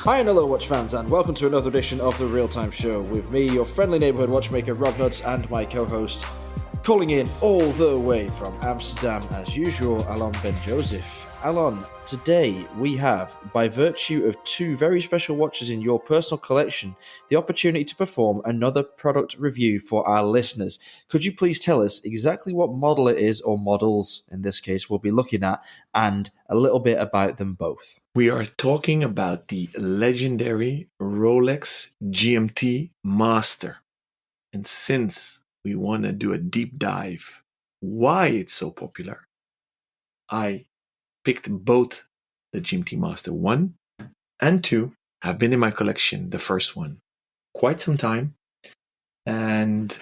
Hi and hello watch fans, and welcome to another edition of the Real Time Show with me, your friendly neighbourhood watchmaker Rob Nuts, and my co-host, calling in all the way from Amsterdam as usual, Alon Ben Joseph. Alon, today we have, by virtue of two very special watches in your personal collection, the opportunity to perform another product review for our listeners. Could you please tell us exactly what model it is, or models in this case, we'll be looking at, and a little bit about them both? We are talking about the legendary Rolex GMT-Master. And since we want to do a deep dive why it's so popular, I picked both the GMT-Master 1 and 2 have been in my collection, the first one, quite some time. And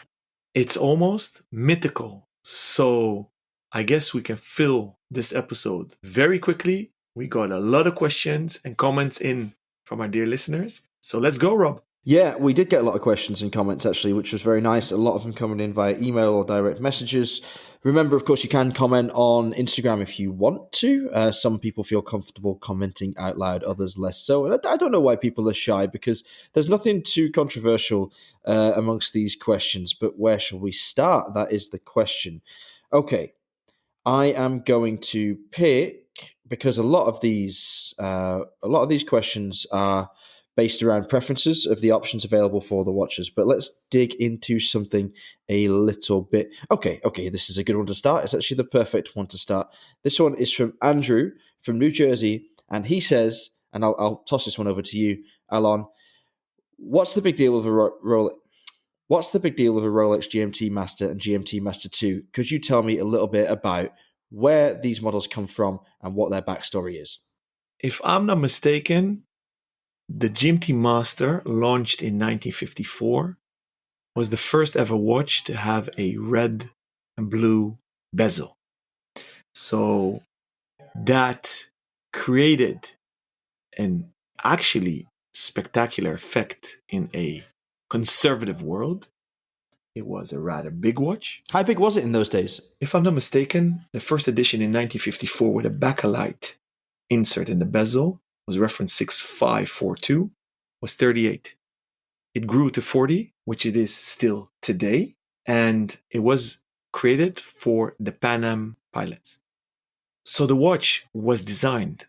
it's almost mythical. So I guess we can fill this episode very quickly. We got a lot of questions and comments in from our dear listeners. So let's go, Rob. Yeah, we did get a lot of questions and comments, actually, which was very nice. A lot of them coming in via email or direct messages. Remember, of course, you can comment on Instagram if you want to. Some people feel comfortable commenting out loud, others less so. And I don't know why people are shy, because there's nothing too controversial amongst these questions. But where shall we start? That is the question. Okay, I am going to pick, because a lot of these questions are based around preferences of the options available for the watches. But let's dig into something a little bit. Okay, this is a good one to start. It's actually the perfect one to start. This one is from Andrew from New Jersey, and he says, and I'll toss this one over to you, Alon. What's the big deal with a Rolex? What's the big deal with a Rolex GMT-Master and GMT-Master 2? Could you tell me a little bit about where these models come from and what their backstory is? If I'm not mistaken, the GMT-Master, launched in 1954, was the first ever watch to have a red and blue bezel. So that created an actually spectacular effect in a conservative world. It was a rather big watch. How big was it in those days? If I'm not mistaken, the first edition in 1954 with a bakelite insert in the bezel was reference 6542, was 38. It grew to 40, which it is still today, and it was created for the Pan Am pilots. So the watch was designed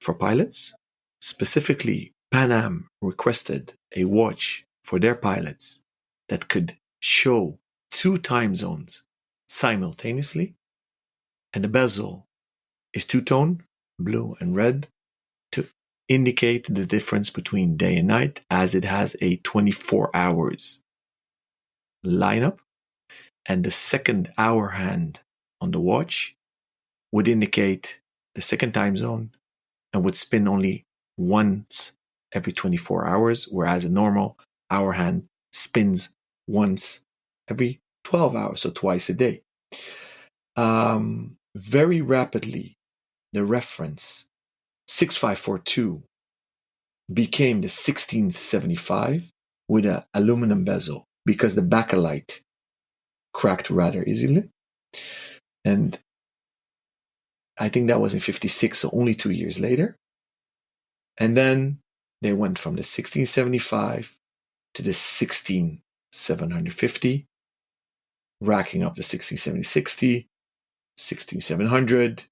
for pilots. Specifically, Pan Am requested a watch for their pilots that could show two time zones simultaneously, and the bezel is two-tone, blue and red, to indicate the difference between day and night, as it has a 24 hours lineup, and the second hour hand on the watch would indicate the second time zone and would spin only once every 24 hours, whereas a normal hour hand spins once every 12 hours, so twice a day. Very rapidly, the reference 6542 became the 1675 with an aluminum bezel, because the bakelite cracked rather easily. And I think that was in 56, so only 2 years later. And then they went from the 1675 to the 16750, racking up the 16760, 16700.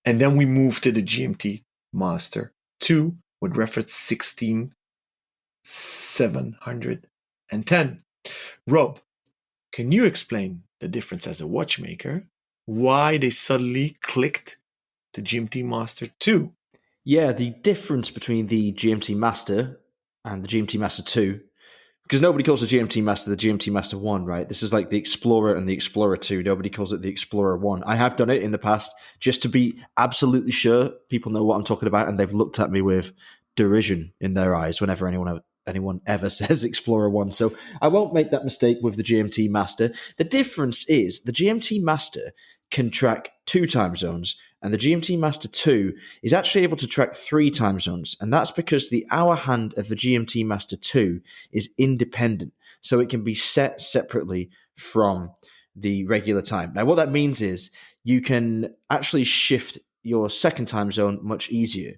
And then we moved to the GMT Master 2 with reference 16710. Rob, can you explain the difference as a watchmaker? Why they suddenly clicked to GMT-Master 2? Yeah, the difference between the GMT-Master and the GMT-Master 2, because nobody calls the GMT-Master the GMT-Master 1, right? This is like the Explorer and the Explorer 2. Nobody calls it the Explorer 1. I have done it in the past just to be absolutely sure people know what I'm talking about, and they've looked at me with derision in their eyes whenever anyone ever says Explorer 1. So I won't make that mistake with the GMT-Master. The difference is the GMT-Master can track 2 time zones, and the GMT-Master 2 is actually able to track 3 time zones. And that's because the hour hand of the GMT-Master 2 is independent. So it can be set separately from the regular time. Now, what that means is you can actually shift your second time zone much easier.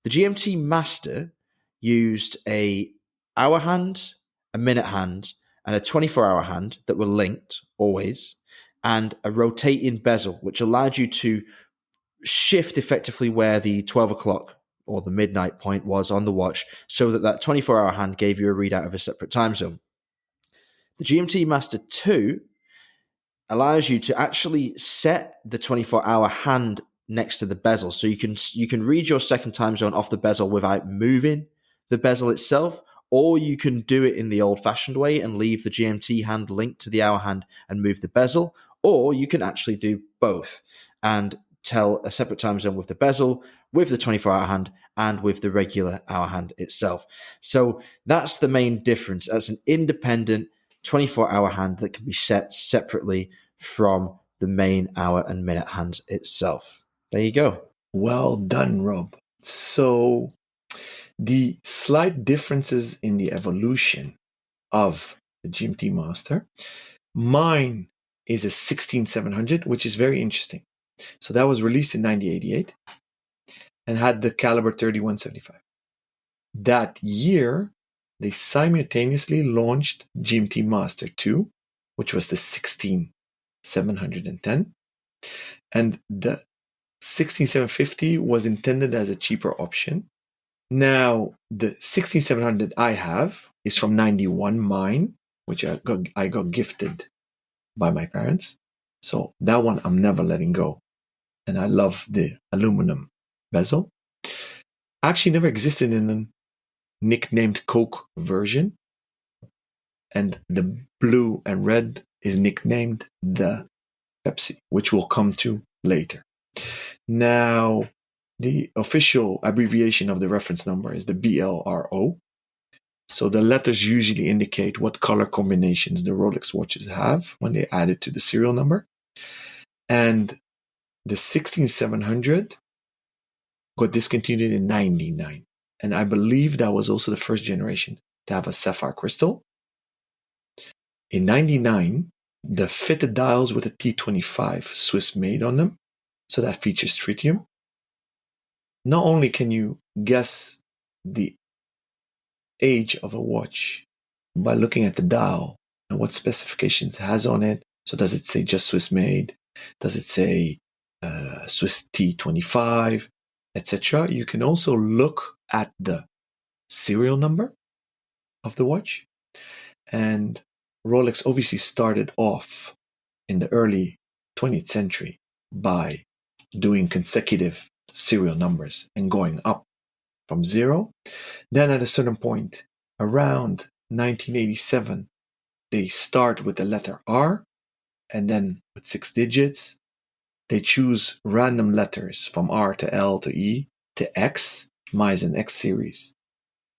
The GMT-Master used a hour hand, a minute hand, and a 24-hour hand that were linked always, and a rotating bezel, which allowed you to shift effectively where the 12 o'clock or the midnight point was on the watch, so that 24-hour hand gave you a readout of a separate time zone. The GMT-Master 2 allows you to actually set the 24-hour hand next to the bezel, so you can read your second time zone off the bezel without moving the bezel itself, or you can do it in the old-fashioned way and leave the GMT hand linked to the hour hand and move the bezel, or you can actually do both and tell a separate time zone with the bezel, with the 24-hour hand, and with the regular hour hand itself. So that's the main difference. That's an independent 24-hour hand that can be set separately from the main hour and minute hands itself. There you go. Well done, Rob. So the slight differences in the evolution of the GMT-Master, mine is a 16700, which is very interesting. So that was released in 1988 and had the caliber 3175. That year, they simultaneously launched GMT-Master 2, which was the 16710, and the 16750 was intended as a cheaper option. Now, the 16700 I have is from 91, mine, which I got gifted by my parents. So that one I'm never letting go. And I love the aluminum bezel. Actually never existed in a nicknamed Coke version. And the blue and red is nicknamed the Pepsi, which we'll come to later. Now, the official abbreviation of the reference number is the BLRO. So the letters usually indicate what color combinations the Rolex watches have when they add it to the serial number. And the 16700 got discontinued in 99. And I believe that was also the first generation to have a sapphire crystal. In 99, the fitted dials with a T25 Swiss made on them. So that features tritium. Not only can you guess the age of a watch by looking at the dial and what specifications it has on it. So does it say just Swiss made? Does it say Swiss T25, etc.? You can also look at the serial number of the watch. And Rolex obviously started off in the early 20th century by doing consecutive serial numbers and going up from zero. Then at a certain point, around 1987, they start with the letter R, and then with 6 digits, they choose random letters from R to L to E to X. Mine is an X series.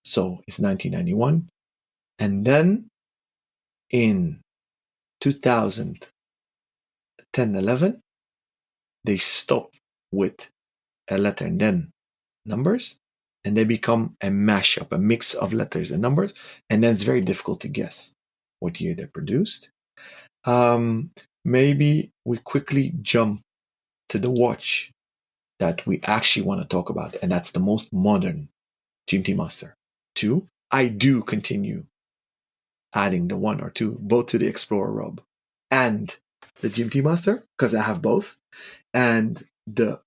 So it's 1991. And then in 2010-11, they stop with a letter and then numbers, and they become a mashup, a mix of letters and numbers, and then it's very difficult to guess what year they're produced. Maybe we quickly jump to the watch that we actually want to talk about, and that's the most modern GMT-Master 2. I do continue adding the 1 or 2, both to the Explorer Rob and the GMT-Master, because I have both. And the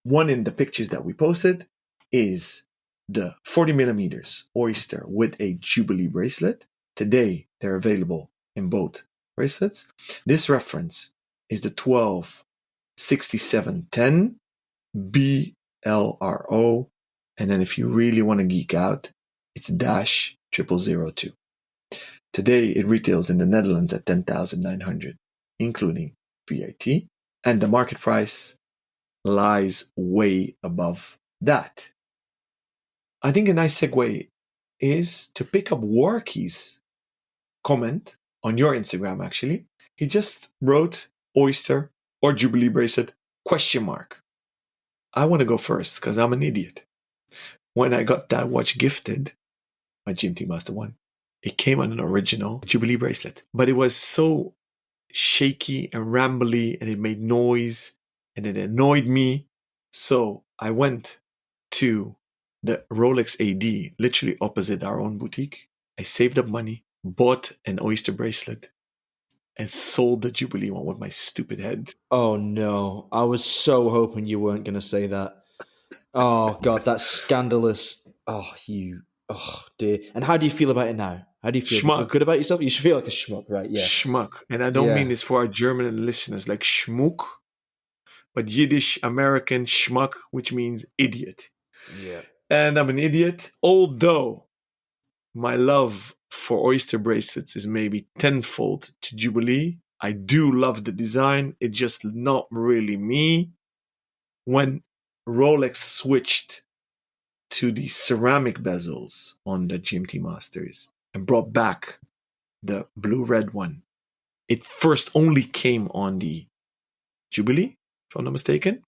one in the pictures that we posted is the 40 millimeters Oyster with a Jubilee bracelet. Today, they're available in both bracelets. This reference is the 126710 BLRO. And then if you really want to geek out, it's dash 0002. Today, it retails in the Netherlands at 10,900, including VAT. And the market price lies way above that. I think a nice segue is to pick up Warkey's comment on your Instagram, actually. He just wrote Oyster or Jubilee bracelet, question mark. I want to go first because I'm an idiot. When I got that watch gifted, my GMT-Master 1, it came on an original Jubilee bracelet. But it was so shaky and rambly and it made noise and it annoyed me. So I went to the Rolex AD, literally opposite our own boutique. I saved up money, bought an oyster bracelet, and sold the Jubilee one with my stupid head. Oh no, I was so hoping you weren't going to say that. Oh god, that's scandalous. Oh dear. And how do you feel about it now? How do you feel? Do you feel Schmuck. good about yourself? You should feel like a schmuck, right? Yeah, Schmuck. And I don't mean yeah, this for our German listeners like schmuck, but Yiddish American schmuck, which means idiot. yeah. And I'm an idiot, although my love for oyster bracelets is maybe tenfold to Jubilee. I do love the design. It's just not really me. When Rolex switched to the ceramic bezels on the GMT Masters and brought back the blue red one, it first only came on the Jubilee, if I'm not mistaken.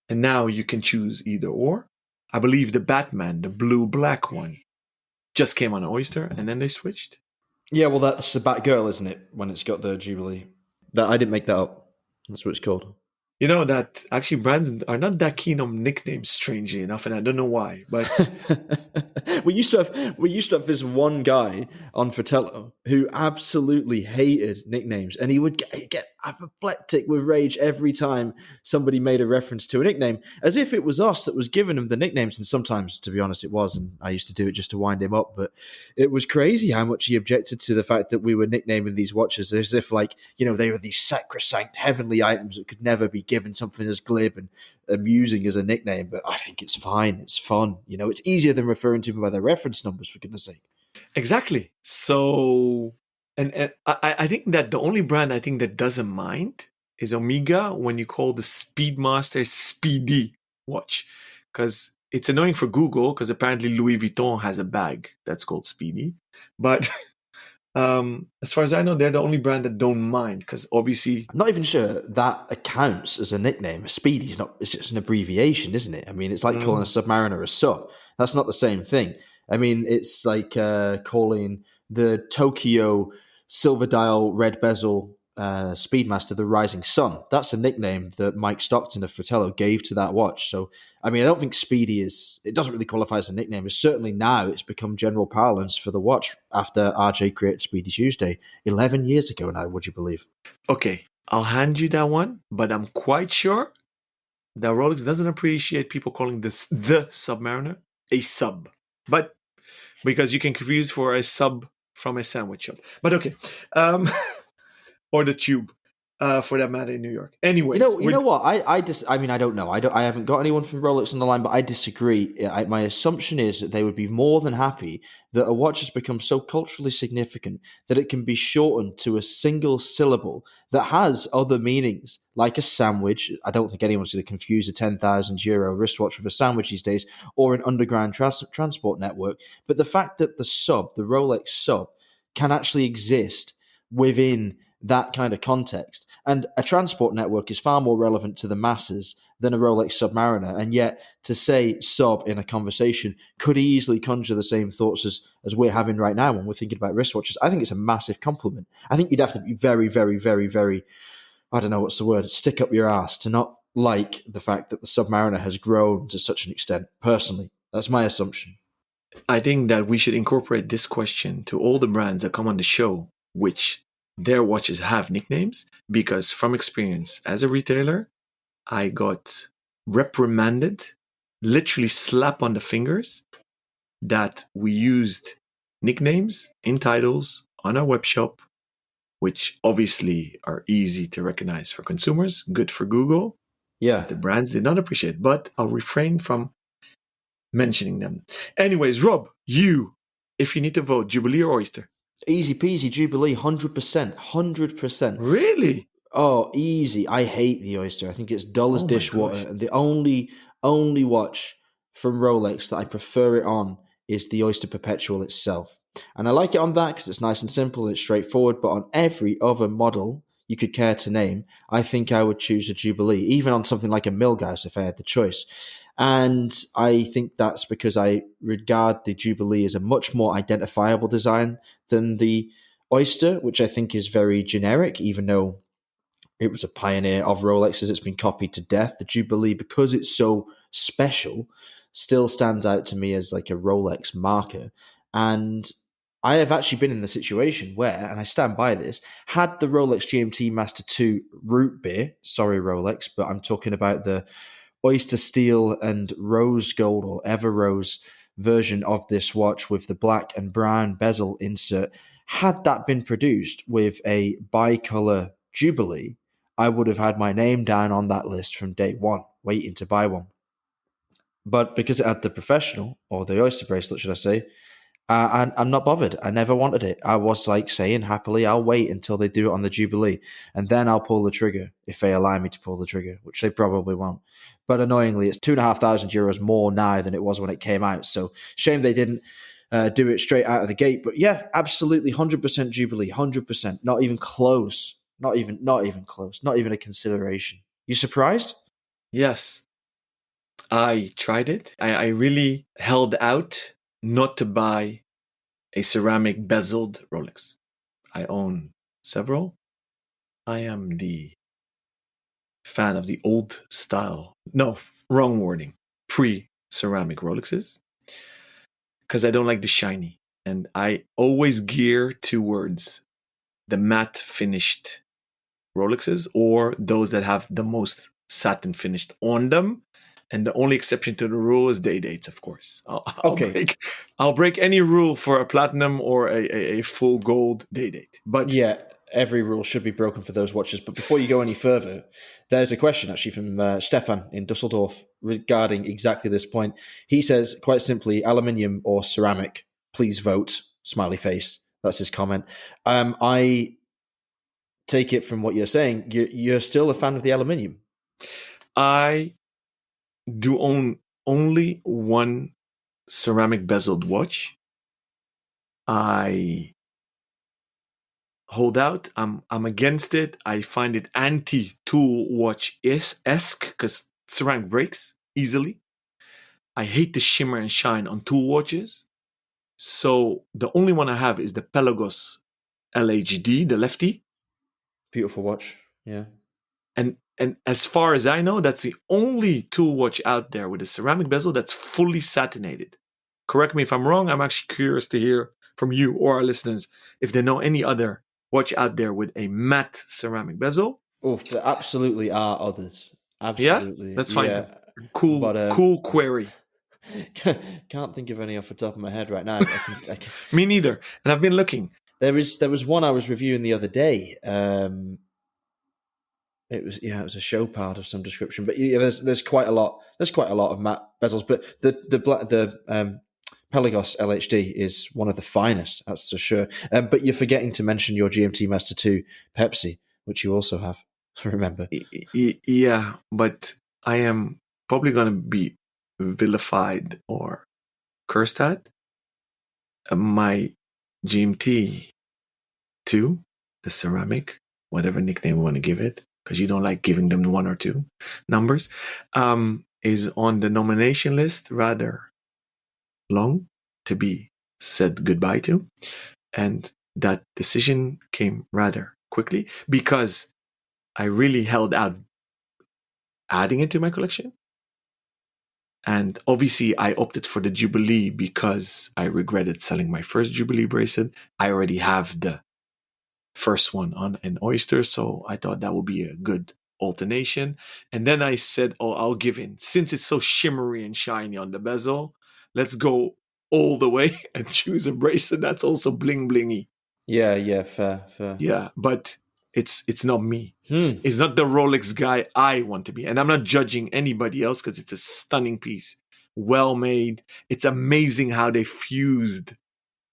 And now you can choose either or. I believe the Batman, the blue black one, just came on an oyster and then they switched. Yeah, well, that's the Batgirl, isn't it? When it's got the Jubilee. That I didn't make that up. That's what it's called. You know that actually brands are not that keen on nicknames, strangely enough, and I don't know why. But we used to have this one guy on Fratello who absolutely hated nicknames, and he would get apoplectic with rage every time somebody made a reference to a nickname, as if it was us that was giving him the nicknames. And sometimes, to be honest, it was, and I used to do it just to wind him up. But it was crazy how much he objected to the fact that we were nicknaming these watches as if, like, they were these sacrosanct heavenly items that could never be given something as glib and amusing as a nickname. But I think it's fine. It's fun. It's easier than referring to them by their reference numbers, for goodness sake. exactly. So, and I think that the only brand I think that doesn't mind is Omega when you call the Speedmaster Speedy watch, because it's annoying for Google because apparently Louis Vuitton has a bag that's called Speedy, but as far as I know, they're the only brand that don't mind because obviously, I'm not even sure that accounts as a nickname. Speedy's not, it's just an abbreviation, isn't it? I mean, it's like calling a submariner a sub. That's not the same thing. I mean, it's like calling the Tokyo silver dial red bezel Speedmaster the Rising Sun. That's a nickname that Mike Stockton of Fratello gave to that watch. So, I mean, I don't think Speedy it doesn't really qualify as a nickname. It's certainly now it's become general parlance for the watch after RJ created Speedy Tuesday 11 years ago now, would you believe? okay, I'll hand you that one, but I'm quite sure that Rolex doesn't appreciate people calling the Submariner a sub, but because you can confuse for a sub from a sandwich shop. But okay, um, or the tube, for that matter, in New York. Anyways, You know what? I mean, I don't know. I haven't got anyone from Rolex on the line, but I disagree. My assumption is that they would be more than happy that a watch has become so culturally significant that it can be shortened to a single syllable that has other meanings, like a sandwich. I don't think anyone's going to confuse a €10,000 wristwatch with a sandwich these days, or an underground transport network. But the fact that the Rolex sub, can actually exist within that kind of context. And a transport network is far more relevant to the masses than a Rolex Submariner. And yet, to say sub in a conversation could easily conjure the same thoughts as we're having right now when we're thinking about wristwatches. I think it's a massive compliment. I think you'd have to be very, very, very, very, I don't know what's the word, stick up your ass to not like the fact that the Submariner has grown to such an extent. Personally, that's my assumption. I think that we should incorporate this question to all the brands that come on the show, which their watches have nicknames, because from experience as a retailer, I got reprimanded, literally slap on the fingers, that we used nicknames in titles on our web shop, which obviously are easy to recognize for consumers, good for Google. Yeah. The brands did not appreciate, but I'll refrain from mentioning them. Anyways, Rob, if you need to vote, Jubilee or Oyster? Easy peasy, Jubilee, 100%. 100%. Really? Oh, easy. I hate the Oyster. I think it's dull as Oh my gosh. dishwater. And the only watch from Rolex that I prefer it on is the Oyster Perpetual itself. And I like it on that because it's nice and simple and it's straightforward. But on every other model you could care to name, I think I would choose a Jubilee, even on something like a Milgauss if I had the choice. And I think that's because I regard the Jubilee as a much more identifiable design than the Oyster, which I think is very generic, even though it was a pioneer of Rolexes. It's been copied to death. The Jubilee, because it's so special, still stands out to me as like a Rolex marker. And I have actually been in the situation where, and I stand by this, had the Rolex GMT-Master 2 root beer, sorry Rolex, but I'm talking about the oyster steel and rose gold or ever rose version of this watch with the black and brown bezel insert. Had that been produced with a bicolor Jubilee, I would have had my name down on that list from day one, waiting to buy one. But because it had the professional, or the oyster bracelet, should I say, I'm not bothered. I never wanted it. I was like saying happily, I'll wait until they do it on the Jubilee, and then I'll pull the trigger if they allow me to pull the trigger, which they probably won't. But annoyingly, it's €2,500 more now than it was when it came out. So shame they didn't do it straight out of the gate. But yeah, absolutely, 100% Jubilee, 100%. Not even close. Not even close. Not even a consideration. You surprised? Yes, I tried it. I really held out not to buy a ceramic bezeled Rolex. I own several. I am the fan of the old style. No, wrong wording. Pre-ceramic Rolexes. Because I don't like the shiny. And I always gear towards the matte finished Rolexes or those that have the most satin finished on them. And the only exception to the rule is day dates, of course. Okay. I'll break any rule for a platinum or a full gold day date. But yeah, every rule should be broken for those watches. But before you go any further, there's a question actually from Stefan in Dusseldorf regarding exactly this point. He says, quite simply, aluminium or ceramic, please vote, smiley face. That's his comment. I take it from what you're saying, you're still a fan of the aluminium. I do own only one ceramic bezeled watch. I hold out. I'm against it. I find it anti-tool watch esque because ceramic breaks easily. I hate the shimmer and shine on tool watches. So the only one I have is the Pelagos LHD, the lefty. Beautiful watch. Yeah. And as far as I know, that's the only tool watch out there with a ceramic bezel that's fully satinated. Correct me if I'm wrong. I'm actually curious to hear from you or our listeners if they know any other watch out there with a matte ceramic bezel. Oh, there absolutely are others. Yeah, Absolutely. let's find them. Yeah. Cool, But cool query. can't think of any off the top of my head right now. I can. Me neither. And I've been looking. There was one I was reviewing the other day. It was a show part of some description, but yeah, there's quite a lot. There's quite a lot of matte bezels, but the Pelagos LHD is one of the finest. That's for sure. But you're forgetting to mention your GMT Master 2 Pepsi, which you also have. Remember? Yeah, but I am probably going to be vilified or cursed at. My GMT 2, the ceramic, whatever nickname we want to give it, because you don't like giving them one or two numbers, is on the nomination list rather long to be said goodbye to. And that decision came rather quickly because I really held out adding it to my collection. And obviously, I opted for the Jubilee because I regretted selling my first Jubilee bracelet. I already have the first one on an oyster, so I thought that would be a good alternation. And then I said, oh, I'll give in. Since it's so shimmery and shiny on the bezel, let's go all the way and choose a bracelet that's also bling blingy. Yeah, fair. Yeah, but it's not me. Hmm. It's not the Rolex guy I want to be. And I'm not judging anybody else because it's a stunning piece. Well made. It's amazing how they fused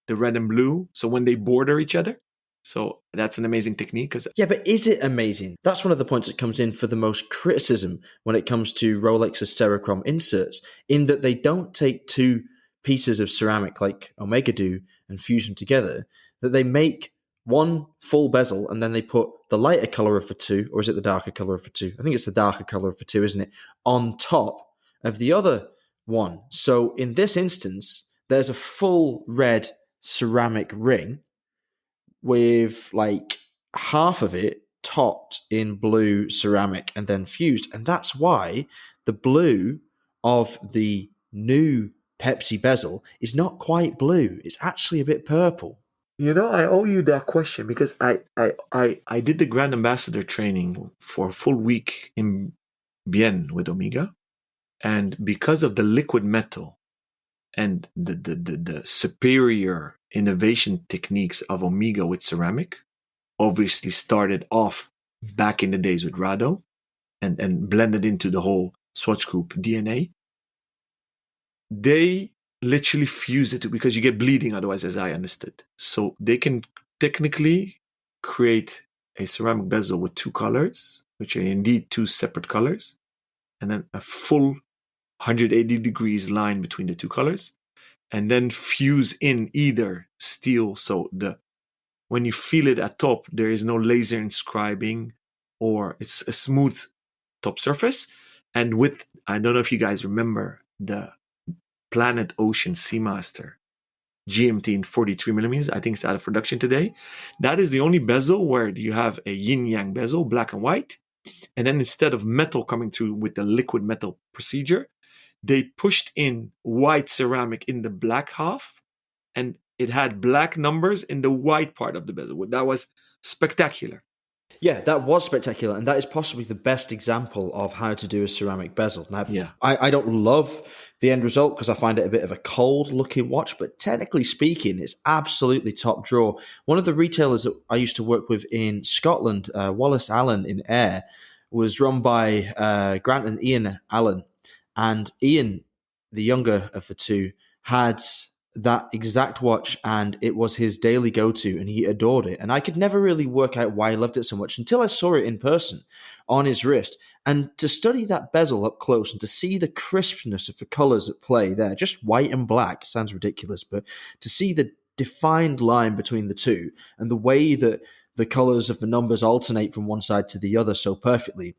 the red and blue. So when they border each other. So that's an amazing technique. Yeah, but is it amazing? That's one of the points that comes in for the most criticism when it comes to Rolex's Cerachrom inserts, in that they don't take two pieces of ceramic like Omega do and fuse them together, that they make one full bezel and then they put the lighter color of the two, or is it the darker color of the two? I think it's the darker color of the two, isn't it? On top of the other one. So in this instance, there's a full red ceramic ring with like half of it topped in blue ceramic and then fused. And that's why the blue of the new Pepsi bezel is not quite blue. It's actually a bit purple. I owe you that question because I did the Grand Ambassador training for a full week in Bienne with Omega. And because of the liquid metal and the superior innovation techniques of Omega with ceramic, obviously started off back in the days with Rado and blended into the whole Swatch Group DNA, they literally fused it because you get bleeding otherwise, as I understood. So they can technically create a ceramic bezel with two colors, which are indeed two separate colors, and then a full 180 degrees line between the two colors, and then fuse in either steel. So when you feel it at top, there is no laser inscribing, or it's a smooth top surface. And with, I don't know if you guys remember the Planet Ocean Seamaster GMT in 43 millimeters. I think it's out of production today. That is the only bezel where you have a yin yang bezel, black and white. And then instead of metal coming through with the liquid metal procedure, they pushed in white ceramic in the black half, and it had black numbers in the white part of the bezel. That was spectacular. Yeah, that was spectacular, and that is possibly the best example of how to do a ceramic bezel. Now, Yeah. I don't love the end result because I find it a bit of a cold-looking watch, but technically speaking, it's absolutely top drawer. One of the retailers that I used to work with in Scotland, Wallace Allen in Ayr, was run by Grant and Ian Allen, and Ian, the younger of the two, had that exact watch, and it was his daily go-to, and he adored it. And I could never really work out why he loved it so much until I saw it in person on his wrist. And to study that bezel up close and to see the crispness of the colors at play there, just white and black, sounds ridiculous, but to see the defined line between the two and the way that the colors of the numbers alternate from one side to the other so perfectly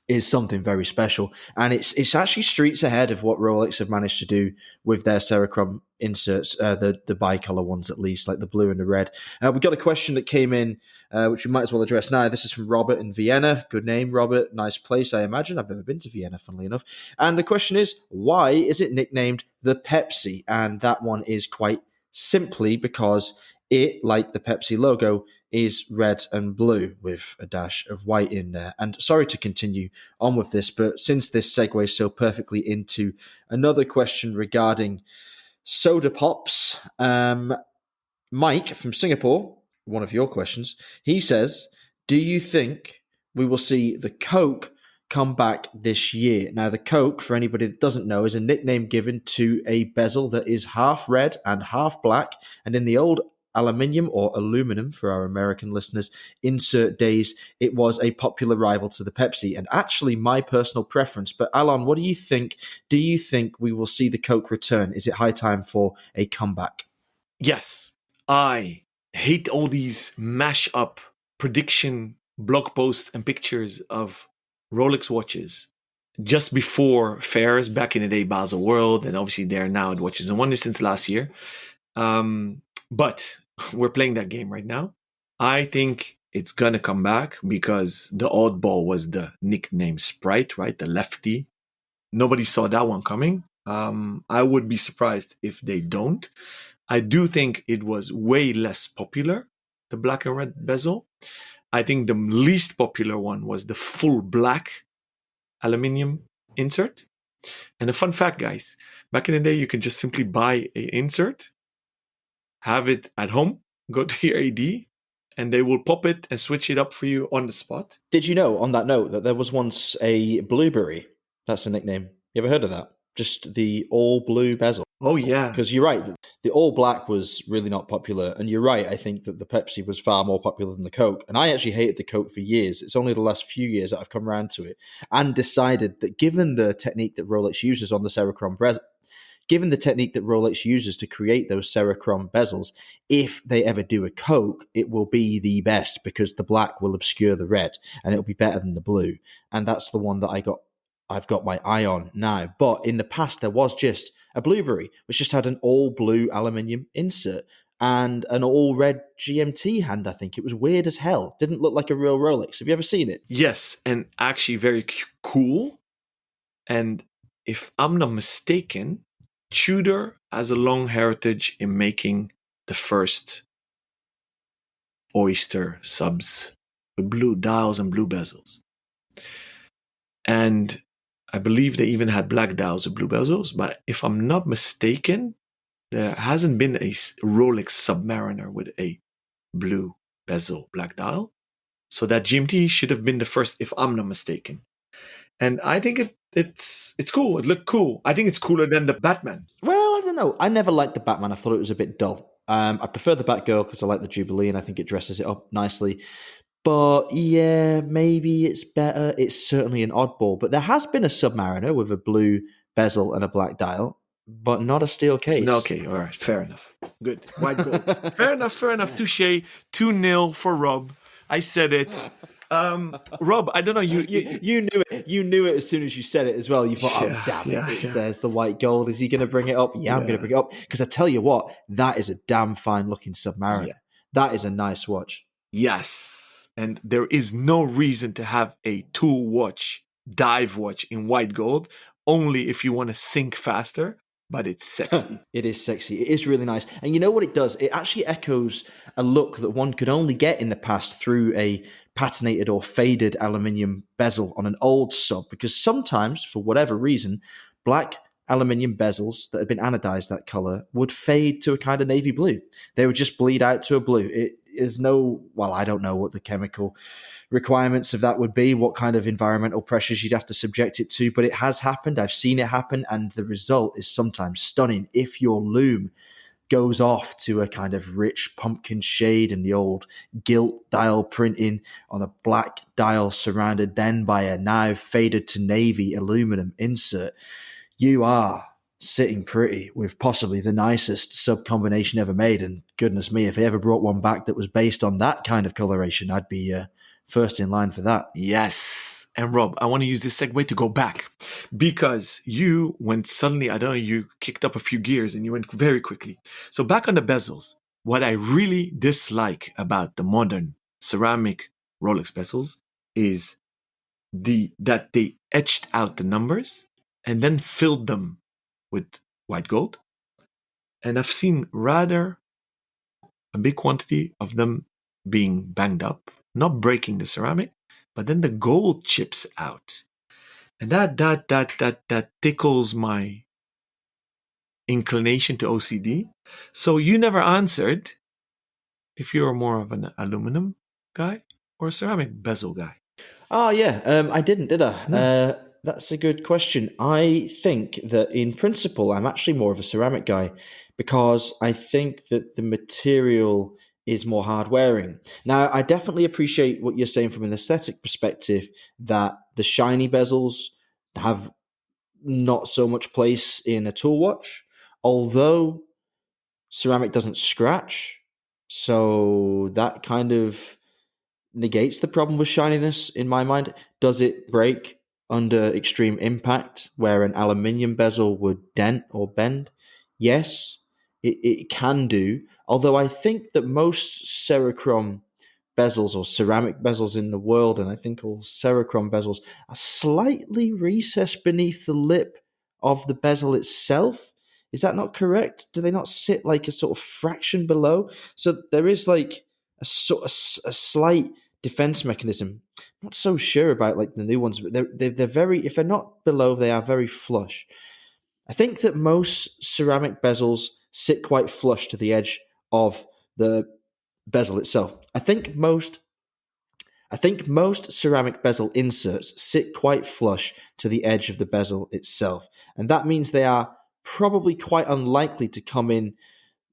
is something very special, and it's actually streets ahead of what Rolex have managed to do with their Cerachrom inserts, the bicolor ones at least, like the blue and the red. We got a question that came in, which we might as well address now. This is from Robert in Vienna. Good name, Robert. Nice place, I imagine. I've never been to Vienna, funnily enough. And the question is, why is it nicknamed the Pepsi? And that one is quite simply because it, like the Pepsi logo, is red and blue with a dash of white in there. And sorry to continue on with this, but since this segues so perfectly into another question regarding soda pops, Mike from Singapore, one of your questions, he says, do you think we will see the Coke come back this year? Now, the Coke, for anybody that doesn't know, is a nickname given to a bezel that is half red and half black. And in the old aluminium or aluminum for our American listeners insert days, it was a popular rival to the Pepsi and actually my personal preference. But Alon, what do you think? Do you think we will see the Coke return? Is it high time for a comeback? Yes. I hate all these mash up prediction blog posts and pictures of Rolex watches just before fairs back in the day, Basel World, and obviously they're now at Watches and Wonders since last year. But we're playing that game right now. I think it's gonna come back because the oddball was the nickname Sprite, right? The lefty. Nobody saw that one coming. I would be surprised if they don't. I do think it was way less popular, the black and red bezel. I think the least popular one was the full black aluminium insert. And a fun fact, guys, back in the day, you could just simply buy an insert, have it at home, go to your AD, and they will pop it and switch it up for you on the spot. Did you know, on that note, that there was once a blueberry? That's the nickname. You ever heard of that? Just the all blue bezel. Oh, yeah. Because you're right, the all black was really not popular. And you're right, I think that the Pepsi was far more popular than the Coke. And I actually hated the Coke for years. It's only the last few years that I've come around to it and decided that given the technique that Rolex uses on the Cerachrom given the technique that Rolex uses to create those Cerachrom bezels, if they ever do a Coke, it will be the best because the black will obscure the red and it'll be better than the blue. And that's the one that I've got my eye on now. But in the past, there was just a blueberry, which just had an all blue aluminium insert and an all red GMT hand, I think. It was weird as hell. Didn't look like a real Rolex. Have you ever seen it? Yes, and actually very cool. And if I'm not mistaken, Tudor has a long heritage in making the first oyster subs with blue dials and blue bezels. And I believe they even had black dials with blue bezels. But if I'm not mistaken, there hasn't been a Rolex Submariner with a blue bezel black dial. So that GMT should have been the first, if I'm not mistaken. And I think it's cool. It looked cool. I think it's cooler than the Batman. Well, I don't know. I never liked the Batman. I thought it was a bit dull. I prefer the Batgirl because I like the Jubilee and I think it dresses it up nicely. But yeah, maybe it's better. It's certainly an oddball. But there has been a Submariner with a blue bezel and a black dial, but not a steel case. No, okay, all right, fair enough. Good. White gold. Fair enough. Touche. 2-0 for Rob. I said it. Rob, I don't know. You knew it. You knew it as soon as you said it as well. You thought, Yeah, oh, damn it. yeah. There's the white gold. Is he going to bring it up? Yeah, I'm going to bring it up. Because I tell you what, that is a damn fine looking Submariner. Yeah. That is a nice watch. Yes. And there is no reason to have a tool watch, dive watch in white gold, only if you want to sink faster. But it's sexy. It is sexy. It is really nice. And you know what it does? It actually echoes a look that one could only get in the past through a patinated or faded aluminium bezel on an old sub. Because sometimes, for whatever reason, black aluminium bezels that had been anodized that color would fade to a kind of navy blue. They would just bleed out to a blue. It is I don't know what the chemical requirements of that would be, what kind of environmental pressures you'd have to subject it to, but it has happened. I've seen it happen, and the result is sometimes stunning. If your loom goes off to a kind of rich pumpkin shade and the old gilt dial printing on a black dial surrounded then by a now faded to navy aluminum insert, you are sitting pretty with possibly the nicest sub combination ever made. And goodness me, if they ever brought one back that was based on that kind of coloration, I'd be first in line for that. Yes. And Rob, I want to use this segue to go back because you went suddenly, I don't know, you kicked up a few gears and you went very quickly. So back on the bezels, what I really dislike about the modern ceramic Rolex bezels is that they etched out the numbers and then filled them with white gold. And I've seen rather a big quantity of them being banged up, not breaking the ceramic, but then the gold chips out. And that tickles my inclination to OCD. So you never answered if you're more of an aluminum guy or a ceramic bezel guy. Oh, yeah. I didn't, did I? No. That's a good question. I think that in principle, I'm actually more of a ceramic guy because I think that the material is more hard wearing. Now, I definitely appreciate what you're saying from an aesthetic perspective that the shiny bezels have not so much place in a tool watch, although ceramic doesn't scratch. So that kind of negates the problem with shininess in my mind. Does it break under extreme impact where an aluminium bezel would dent or bend? Yes, it can do. Although I think that most Cerachrom bezels or ceramic bezels in the world, and I think all Cerachrom bezels, are slightly recessed beneath the lip of the bezel itself. Is that not correct? Do they not sit like a sort of fraction below? So there is like a sort of a slight defense mechanism. I'm not so sure about like the new ones, but they're very, if they're not below, they are very flush. I think that most ceramic bezels sit quite flush to the edge of the bezel itself. I think most ceramic bezel inserts sit quite flush to the edge of the bezel itself, and that means they are probably quite unlikely to come in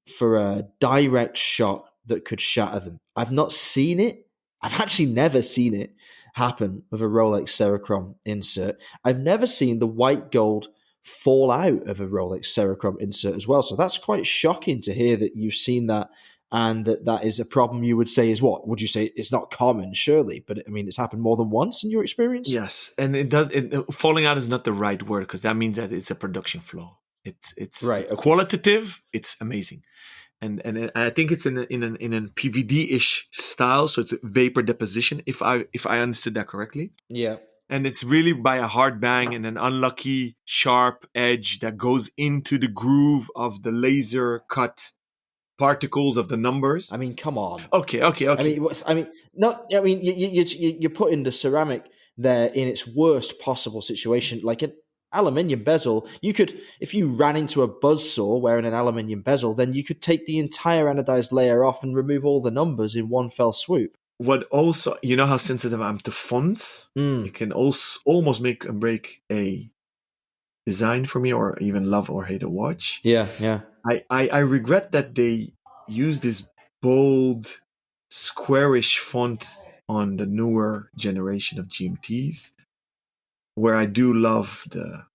for a direct shot that could shatter them. I've not seen it. I've actually never seen it happen with a Rolex Cerachrom insert. I've never seen the white gold fall out of a Rolex Cerachrom insert as well. So that's quite shocking to hear that you've seen that and that is a problem you would say is what? Would you say it's not common, surely? But I mean, it's happened more than once in your experience? Yes. And falling out is not the right word because that means that it's a production flaw. It's right. It's okay. qualitative. It's amazing. And I think it's in a PVD-ish style, so it's vapor deposition. If I understood that correctly. Yeah. And it's really by a hard bang and an unlucky sharp edge that goes into the groove of the laser cut particles of the numbers. I mean, come on. Okay. Not. I mean, you're putting the ceramic there in its worst possible situation, like an aluminium bezel. You could, if you ran into a buzzsaw wearing an aluminium bezel, then you could take the entire anodized layer off and remove all the numbers in one fell swoop. What also, you know how sensitive I'm to fonts? It can also almost make and break a design for me, or even love or hate a watch. Yeah. I regret that they use this bold, squarish font on the newer generation of GMTs, where I do love the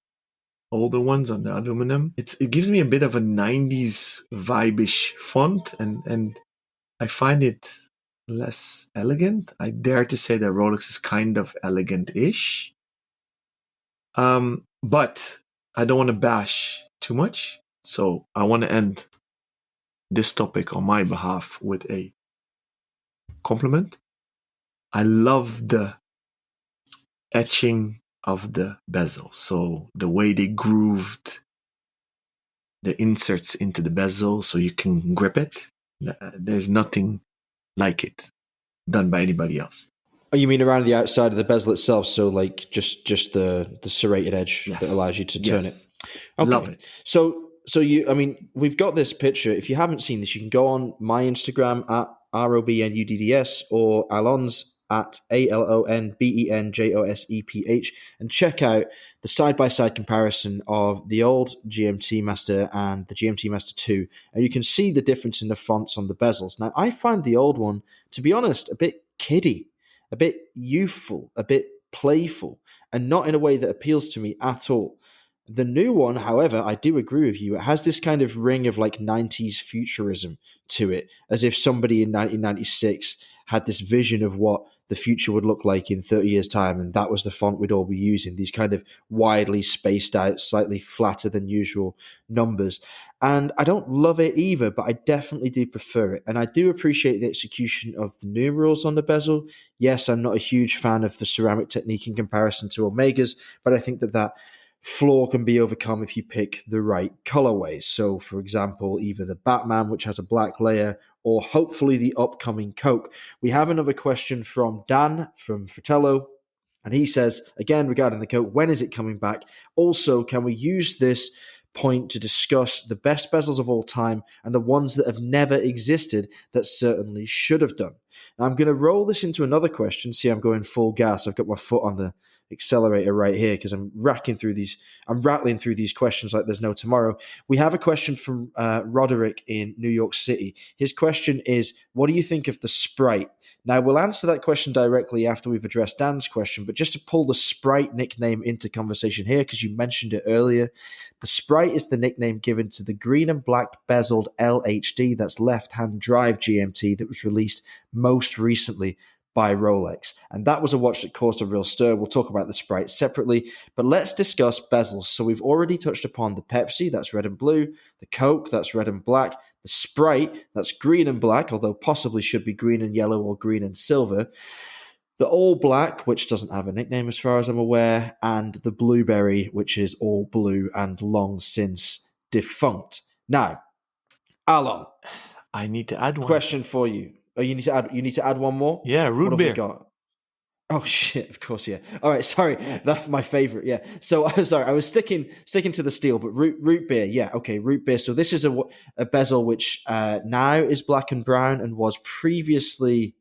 older ones on the aluminum. It gives me a bit of a 90s vibe-ish font, and I find it less elegant. I dare to say that Rolex is kind of elegant-ish. But I don't want to bash too much, so I want to end this topic on my behalf with a compliment. I love the etching of the bezel. So the way they grooved the inserts into the bezel so you can grip it, there's nothing like it done by anybody else. Oh, you mean around the outside of the bezel itself? So like just the serrated edge that allows you to turn it. Okay. Love it. So you, I mean, we've got this picture. If you haven't seen this, you can go on my Instagram at ROBNUDDS or Alon's at ALONBENJOSEPH and check out the side-by-side comparison of the old GMT-Master and the GMT-Master 2. And you can see the difference in the fonts on the bezels. Now, I find the old one, to be honest, a bit kiddie, a bit youthful, a bit playful, and not in a way that appeals to me at all. The new one, however, I do agree with you. It has this kind of ring of like 90s futurism to it, as if somebody in 1996 had this vision of what the future would look like in 30 years' time, and that was the font we'd all be using, these kind of widely spaced out, slightly flatter than usual numbers. And I don't love it either, but I definitely do prefer it. And I do appreciate the execution of the numerals on the bezel. Yes, I'm not a huge fan of the ceramic technique in comparison to Omega's, but I think that flaw can be overcome if you pick the right colorways. So, for example, either the Batman, which has a black layer, or hopefully the upcoming Coke. We have another question from Dan from Fratello, and he says, again, regarding the Coke, when is it coming back? Also, can we use this point to discuss the best bezels of all time and the ones that have never existed that certainly should have done? Now, I'm going to roll this into another question. See, I'm going full gas. I've got my foot on the accelerator right here because I'm rattling through these questions like there's no tomorrow. We have a question from Roderick in New York City. His question is, what do you think of the Sprite? Now, we'll answer that question directly after we've addressed Dan's question, but just to pull the Sprite nickname into conversation here, because you mentioned it earlier, the Sprite is the nickname given to the green and black bezeled LHD, that's left-hand drive GMT, that was released most recently by Rolex. And that was a watch that caused a real stir. We'll talk about the Sprite separately, but let's discuss bezels. So we've already touched upon the Pepsi, that's red and blue, the Coke, that's red and black, the Sprite, that's green and black, although possibly should be green and yellow or green and silver, the All Black, which doesn't have a nickname as far as I'm aware, and the Blueberry, which is all blue and long since defunct. Now, Alon, I need to add one. Question for you. Oh, you need to add one more? Yeah, root what beer. Have we got? Oh shit! Of course, yeah. All right, sorry, that's my favorite. Yeah. So I'm sorry, I was sticking to the steel, but root beer. Yeah, okay, root beer. So this is a bezel which now is black and brown and was previously,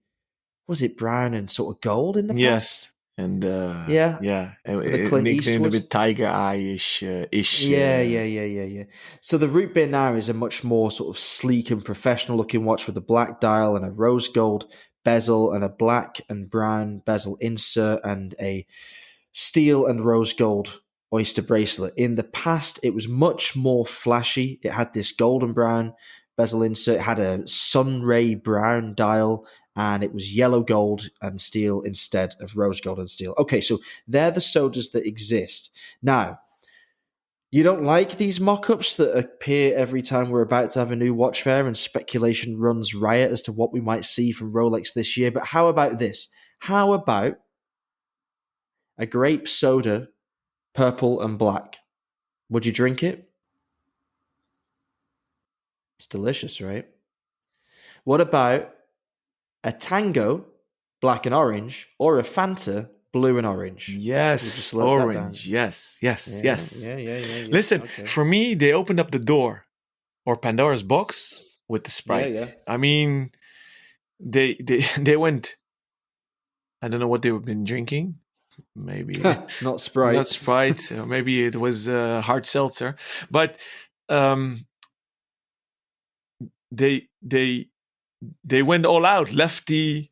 was it brown and sort of gold in the past? And yeah, the Clint Eastwood, a bit tiger eye-ish. Yeah. So the root beer now is a much more sort of sleek and professional looking watch with a black dial and a rose gold bezel and a black and brown bezel insert and a steel and rose gold oyster bracelet. In the past, it was much more flashy. It had this golden brown bezel insert, it had a sunray brown dial, and it was yellow gold and steel instead of rose gold and steel. Okay, so they're the sodas that exist. Now, you don't like these mock-ups that appear every time we're about to have a new watch fair and speculation runs riot as to what we might see from Rolex this year, but how about this? How about a grape soda, purple and black. Would you drink it? It's delicious, right? What about a Tango, black and orange, or a Fanta, blue and orange? We just Yes, slope that down. orange. Yes, yes, Yeah, yeah, yes. yeah, yeah, yeah. Listen, Okay. for me, they opened up the door or Pandora's box with the Yeah, yeah. Sprite. I mean, they went. I don't know what they've been drinking. Maybe Not not Sprite. Sprite. Maybe it was hard seltzer. But um, they they went all out. Lefty,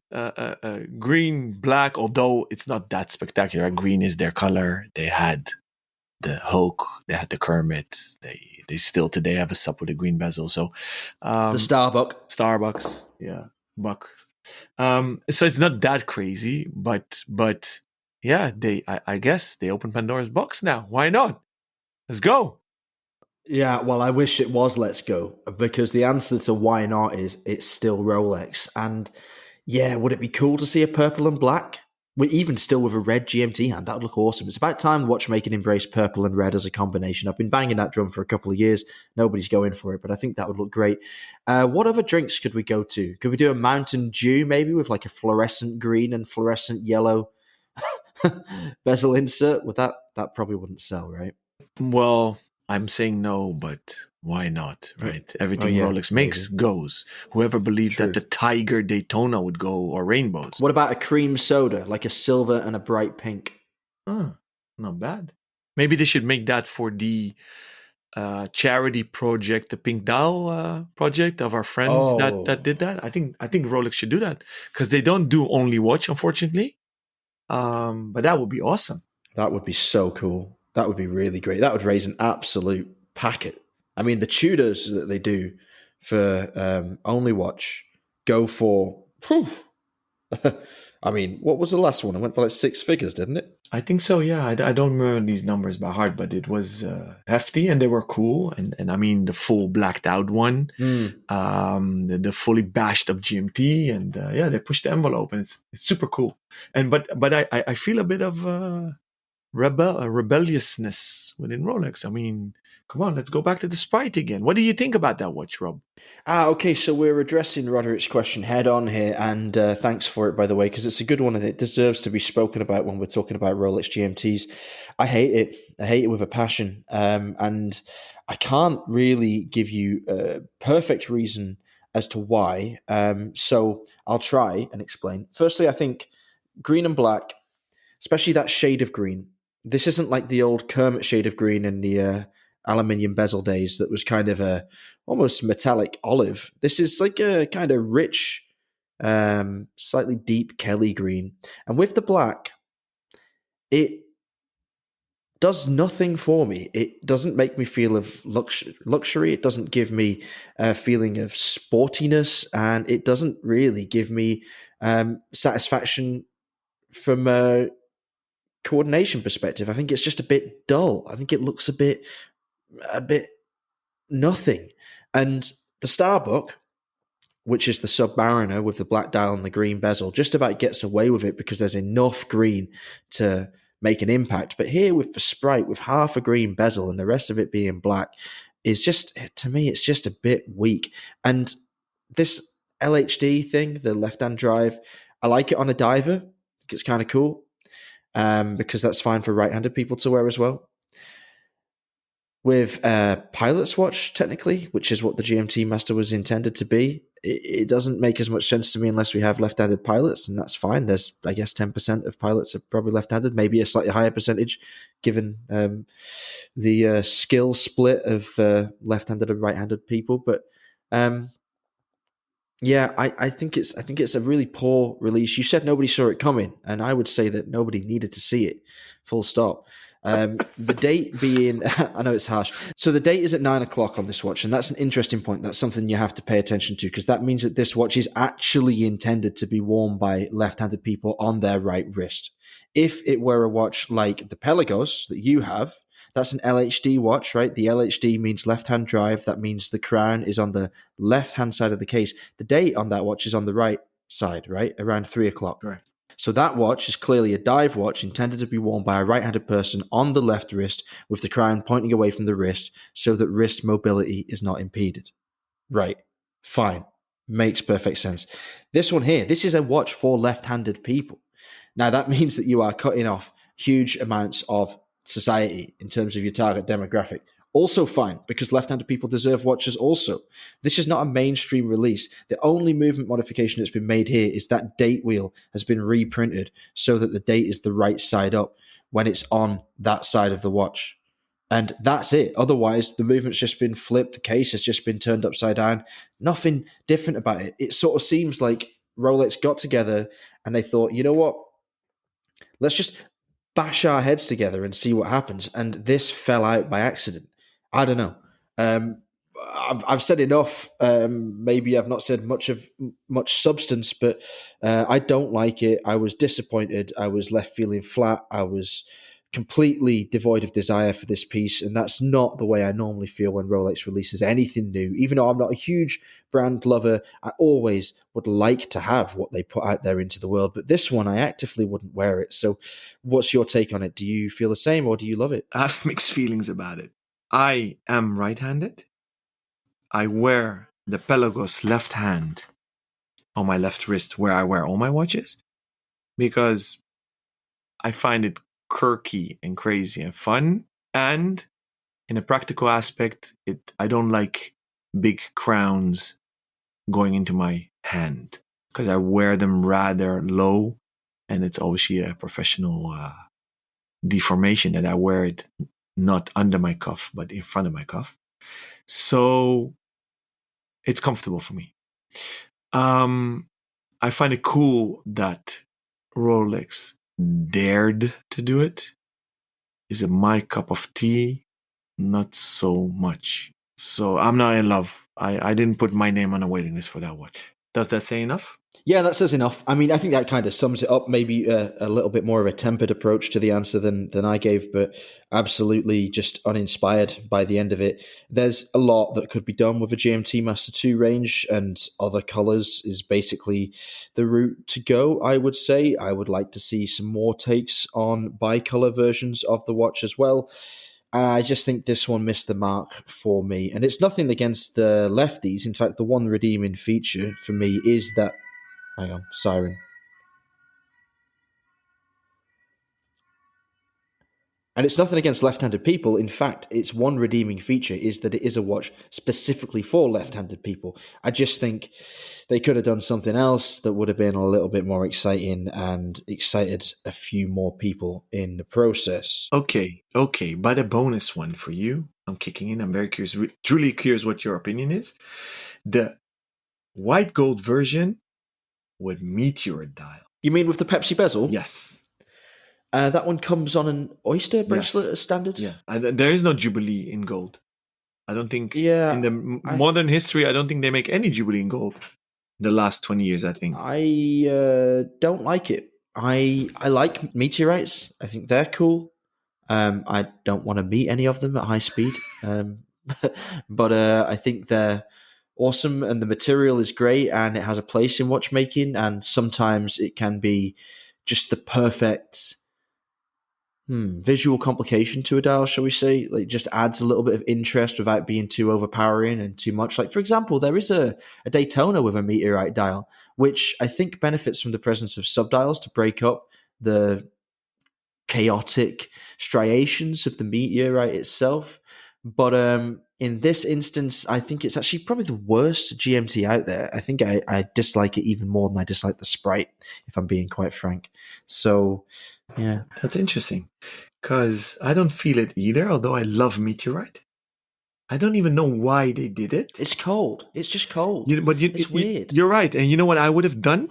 green, black. Although it's not that spectacular. Green is their color. They had the Hulk. They had the Kermit. They still today have a sub with a green bezel. So The Starbuck. Starbucks, yeah, buck. So it's not that crazy, but yeah, I guess they open Pandora's box now. Why not? Let's go. Yeah, well, I wish it was Let's Go, because the answer to why not is it's still Rolex. And yeah, would it be cool to see a purple and black? Even still with a red GMT hand, that would look awesome. It's about time watchmaking embraced purple and red as a combination. I've been banging that drum for a couple of years. Nobody's going for it, but I think that would look great. What other drinks could we go to? Could we do a Mountain Dew maybe with like a fluorescent green and fluorescent yellow bezel insert? That probably wouldn't sell, right? Well, I'm saying no, but why not? Right? Oh Everything yeah, Rolex maybe. makes goes. Whoever believed True. that the Tiger Daytona would go or rainbows? What about a cream soda, like a silver and a bright pink? Not bad. Maybe they should make that for the charity project, the Pink Dial project of our friends that did that. I think Rolex should do that because they don't do only watch, unfortunately. But that would be awesome. That would be so cool. That would be really great. That would raise an absolute packet. I mean, the Tudors that they do for Only Watch go for. Whew. I mean, what was the last one? It went for like six figures, didn't it? I think so. Yeah, I don't remember these numbers by heart, but it was hefty and they were cool. And I mean the full blacked out one, the fully bashed up GMT, and yeah, they pushed the envelope, and it's super cool. And but I feel a bit of rebelliousness within Rolex. I mean, come on, let's go back to the Sprite again. What do you think about that watch, Rob? Okay, so we're addressing Roderick's question head on here, and thanks for it, by the way, because it's a good one and it deserves to be spoken about when we're talking about Rolex GMTs. I hate it. I hate it with a passion, and I can't really give you a perfect reason as to why. So I'll try and explain. Firstly, I think green and black, especially that shade of green. This isn't like the old Kermit shade of green in the aluminium bezel days that was kind of a almost metallic olive. This is like a kind of rich, slightly deep Kelly green. And with the black, it does nothing for me. It doesn't make me feel of luxury. It doesn't give me a feeling of sportiness, and it doesn't really give me satisfaction from a coordination perspective. I think it's just a bit dull. I think it looks a bit nothing. And the Starbuck, which is the Submariner with the black dial and the green bezel, just about gets away with it because there's enough green to make an impact. But here with the Sprite, with half a green bezel and the rest of it being black, is just, to me, it's just a bit weak. And this LHD thing, the left-hand drive, I like it on a diver. I think it's kind of cool because that's fine for right-handed people to wear as well. With a pilot's watch, technically, which is what the GMT-Master was intended to be, it doesn't make as much sense to me unless we have left-handed pilots, and that's fine. There's, I guess, 10% of pilots are probably left-handed, maybe a slightly higher percentage, given the skill split of left-handed and right-handed people. But yeah, I think it's a really poor release. You said nobody saw it coming, and I would say that nobody needed to see it. Full stop. The date being, I know it's harsh. So the date is at 9:00 on this watch, and that's an interesting point. That's something you have to pay attention to because that means that this watch is actually intended to be worn by left-handed people on their right wrist. If it were a watch like the Pelagos that you have, that's an LHD watch, right? The LHD means left-hand drive. That means the crown is on the left-hand side of the case. The date on that watch is on the right side, right? Around 3:00. Right. So that watch is clearly a dive watch intended to be worn by a right-handed person on the left wrist with the crown pointing away from the wrist so that wrist mobility is not impeded. Right. Fine. Makes perfect sense. This one here, this is a watch for left-handed people. Now, that means that you are cutting off huge amounts of society in terms of your target demographic. Also fine, because left-handed people deserve watches also. This is not a mainstream release. The only movement modification that's been made here is that date wheel has been reprinted so that the date is the right side up when it's on that side of the watch. And that's it. Otherwise, the movement's just been flipped. The case has just been turned upside down. Nothing different about it. It sort of seems like Rolex got together and they thought, you know what? Let's just bash our heads together and see what happens. And this fell out by accident. I don't know. I've said enough. Maybe I've not said much substance, but I don't like it. I was disappointed. I was left feeling flat. I was completely devoid of desire for this piece, and that's not the way I normally feel when Rolex releases anything new. Even though I'm not a huge brand lover, I always would like to have what they put out there into the world, but this one I actively wouldn't wear it. So what's your take on it? Do you feel the same or do you love it? I have mixed feelings about it. I am right-handed. I wear the Pelagos left hand on my left wrist where I wear all my watches because I find it quirky and crazy and fun. And in a practical aspect, I don't like big crowns going into my hand because I wear them rather low, and it's obviously a professional deformation that I wear it not under my cuff, but in front of my cuff. So it's comfortable for me. I find it cool that Rolex dared to do it. Is it my cup of tea? Not so much. So I'm not in love. I didn't put my name on a waiting list for that watch. Does that say enough? Yeah, that says enough. I mean, I think that kind of sums it up. Maybe a little bit more of a tempered approach to the answer than I gave, but absolutely just uninspired by the end of it. There's a lot that could be done with a GMT-Master 2 range, and other colors is basically the route to go, I would say. I would like to see some more takes on bicolor versions of the watch as well. I just think this one missed the mark for me. And it's nothing against the lefties. In fact, the one redeeming feature for me is that... Hang on, siren. And it's nothing against left-handed people. In fact, its one redeeming feature is that it is a watch specifically for left-handed people. I just think they could have done something else that would have been a little bit more exciting and excited a few more people in the process. Okay. But a bonus one for you. I'm kicking in. I'm very curious, truly curious what your opinion is. The white gold version with meteorite dial. You mean with the Pepsi bezel? Yes. That one comes on an oyster bracelet as standard? Yeah. There is no Jubilee in gold. I don't think Yeah, in the modern history, I don't think they make any Jubilee in gold. The last 20 years, I think. I don't like it. I like meteorites. I think they're cool. I don't want to meet any of them at high speed. But I think they're awesome and the material is great and it has a place in watchmaking, and sometimes it can be just the perfect visual complication to a dial, shall we say. Like, just adds a little bit of interest without being too overpowering and too much. Like, for example, there is a Daytona with a meteorite dial, which I think benefits from the presence of subdials to break up the chaotic striations of the meteorite itself. But in this instance, I think it's actually probably the worst GMT out there. I think I dislike it even more than I dislike the Sprite, if I'm being quite frank. So, yeah. That's interesting, because I don't feel it either, although I love meteorite. I don't even know why they did it. It's cold. It's just cold. It's weird. You're right. And you know what I would have done?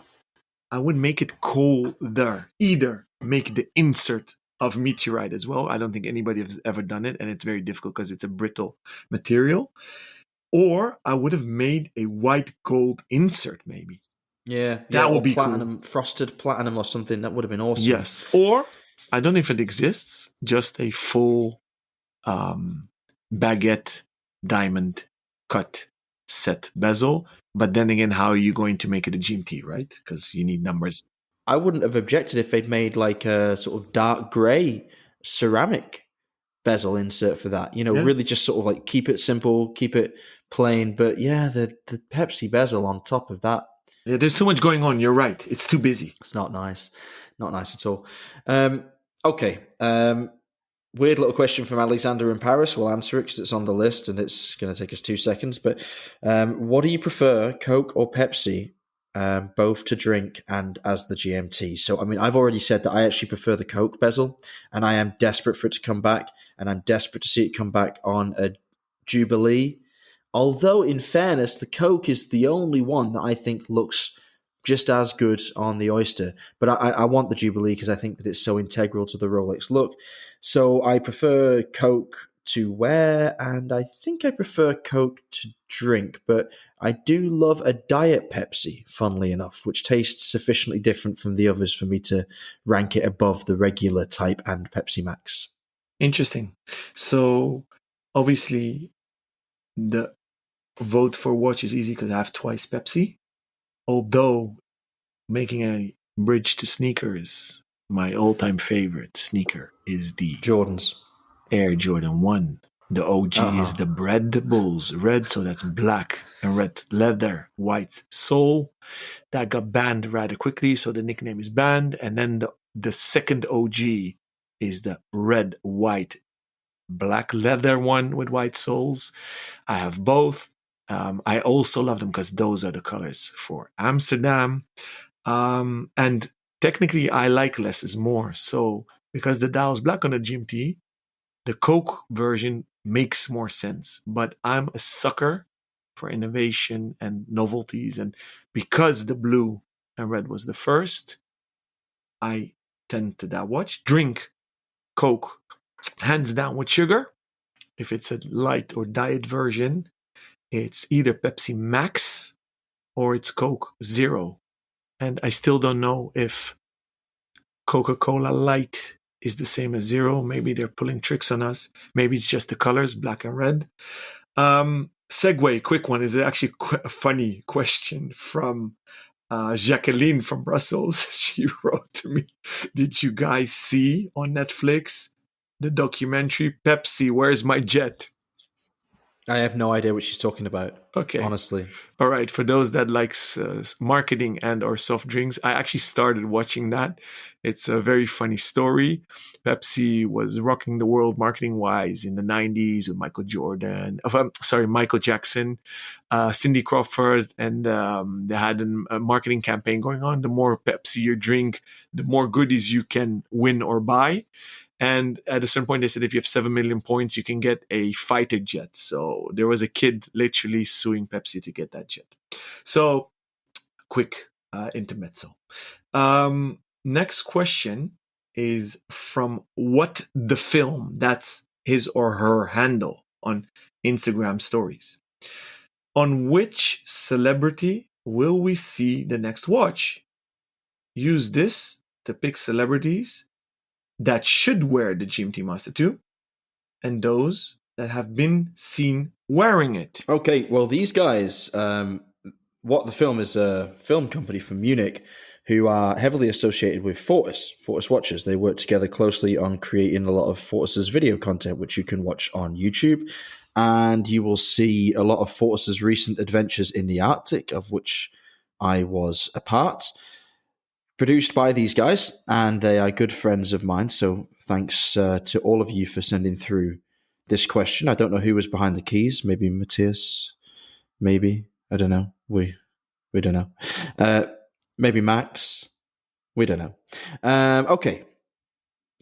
I would make it colder. Either make the insert of meteorite as well. I don't think anybody has ever done it, and it's very difficult because it's a brittle material. Or I would have made a white gold insert, maybe. Yeah, that would be platinum, cool. Frosted platinum or something. That would have been awesome. Yes. Or, I don't know if it exists, just a full baguette diamond cut set bezel. But then again, how are you going to make it a GMT, right? Because you need numbers. I wouldn't have objected if they'd made like a sort of dark grey ceramic bezel insert for that. Yeah. Really just sort of like keep it simple, keep it plain. But yeah, the Pepsi bezel on top of that, Yeah, there's too much going on. You're right. It's too busy. it's not nice. Not nice at all. Okay. Weird little question from Alexander in Paris. We'll answer it because it's on the list and it's going to take us 2 seconds. But what do you prefer, Coke or Pepsi, both to drink and as the GMT? So, I mean, I've already said that I actually prefer the Coke bezel, and I am desperate for it to come back, and I'm desperate to see it come back on a Jubilee. Although, in fairness, the Coke is the only one that I think looks just as good on the Oyster. But I want the Jubilee because I think that it's so integral to the Rolex look. So I prefer Coke to wear, and I think I prefer Coke to drink. But I do love a Diet Pepsi, funnily enough, which tastes sufficiently different from the others for me to rank it above the regular type and Pepsi Max. Interesting. So obviously the vote for watch is easy because I have twice Pepsi. Although making a bridge to sneakers, my all-time favorite sneaker is the Jordans. Air Jordan 1. The OG is the Bread Bulls red, so that's black and red leather, white sole. That got banned rather quickly, so the nickname is banned. And then the second OG is the red, white, black leather one with white soles. I have both. I also love them because those are the colors for Amsterdam. And technically, I like less is more. So because the dial is black on the GMT, the Coke version makes more sense. But I'm a sucker for innovation and novelties. And because the blue and red was the first, I tend to that watch. Drink Coke hands down with sugar. If it's a light or diet version, it's either Pepsi Max or it's Coke Zero. And I still don't know if Coca-Cola Light is the same as Zero. Maybe they're pulling tricks on us. Maybe it's just the colors, black and red. Segue, quick one, is actually a funny question from Jacqueline from Brussels. She wrote to me, did you guys see on Netflix the documentary Pepsi, Where's My Jet? I have no idea what she's talking about. Okay. Honestly. All right. For those that likes marketing and or soft drinks, I actually started watching that. It's a very funny story. Pepsi was rocking the world marketing wise in the 90s with Michael Jordan. Michael Jackson, Cindy Crawford, and they had a marketing campaign going on. The more Pepsi you drink, the more goodies you can win or buy. And at a certain point, they said if you have 7 million points, you can get a fighter jet. So there was a kid literally suing Pepsi to get that jet. So quick intermezzo. Next question is from What the Film. That's his or her handle on Instagram stories. On which celebrity will we see the next watch? Use this to pick celebrities that should wear the GMT-Master 2 and those that have been seen wearing it. Okay, well, these guys, What the Film is a film company from Munich who are heavily associated with Fortis Watches. They work together closely on creating a lot of Fortis's video content, which you can watch on YouTube. And you will see a lot of Fortis's recent adventures in the Arctic, of which I was a part. Produced by these guys, and they are good friends of mine. So thanks to all of you for sending through this question. I don't know who was behind the keys. Maybe Matthias. Maybe, I don't know. We don't know. Maybe Max. We don't know. Okay.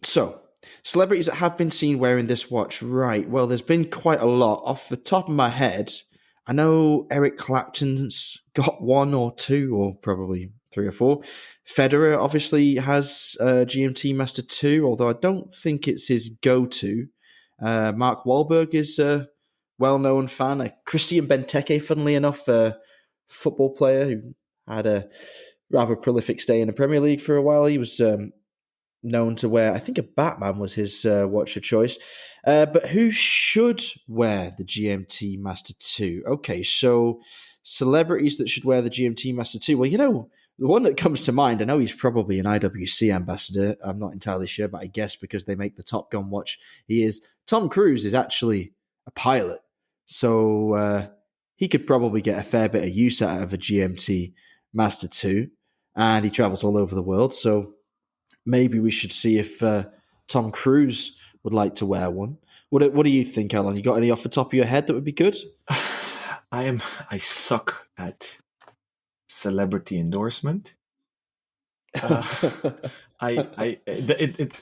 So celebrities that have been seen wearing this watch, right? Well, there's been quite a lot. Off the top of my head, I know Eric Clapton's got one or two, or probably 3 or 4. Federer obviously has GMT-Master 2, although I don't think it's his go-to. Mark Wahlberg is a well-known fan. Christian Benteke, funnily enough, a football player who had a rather prolific stay in the Premier League for a while. He was known to wear, I think a Batman was his watch of choice. But who should wear the GMT-Master 2? Okay, so celebrities that should wear the GMT-Master 2. Well, The one that comes to mind, I know he's probably an IWC ambassador. I'm not entirely sure, but I guess because they make the Top Gun watch, he is. Tom Cruise is actually a pilot. So he could probably get a fair bit of use out of a GMT Master 2. And he travels all over the world. So maybe we should see if Tom Cruise would like to wear one. What do you think, Alan? You got any off the top of your head that would be good? I suck at celebrity endorsement. It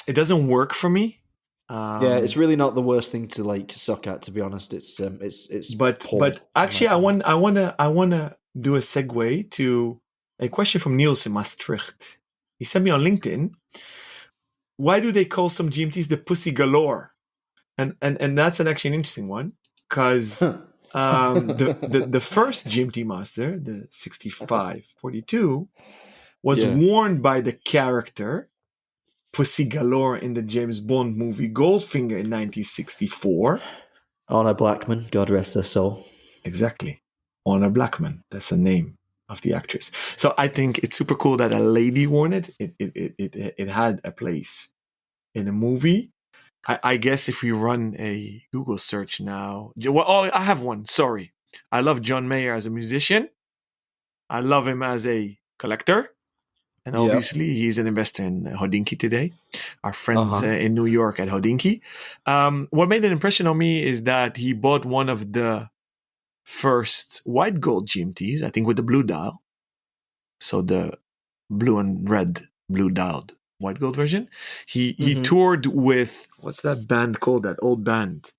doesn't work for me. Yeah, it's really not the worst thing to like suck at, to be honest. It's but poor, actually, I wanna do a segue to a question from Niels in Maastricht. He sent me on LinkedIn. Why do they call some GMTs the pussy galore? And that's actually an interesting one because the first GMT Master, the 6542, was worn by the character Pussy Galore in the James Bond movie Goldfinger in 1964. Honor Blackman, God rest her soul. Exactly. Honor Blackman. That's the name of the actress. So I think it's super cool that a lady wore it. It had a place in a movie. I guess if we run a Google search now. I have one. Sorry. I love John Mayer as a musician. I love him as a collector. And obviously, he's an investor in Hodinkee today. Our friends in New York at Hodinkee. What made an impression on me is that he bought one of the first white gold GMTs, I think with the blue dial. So the blue and red blue dialed white gold version. He toured with, what's that band called? That old band.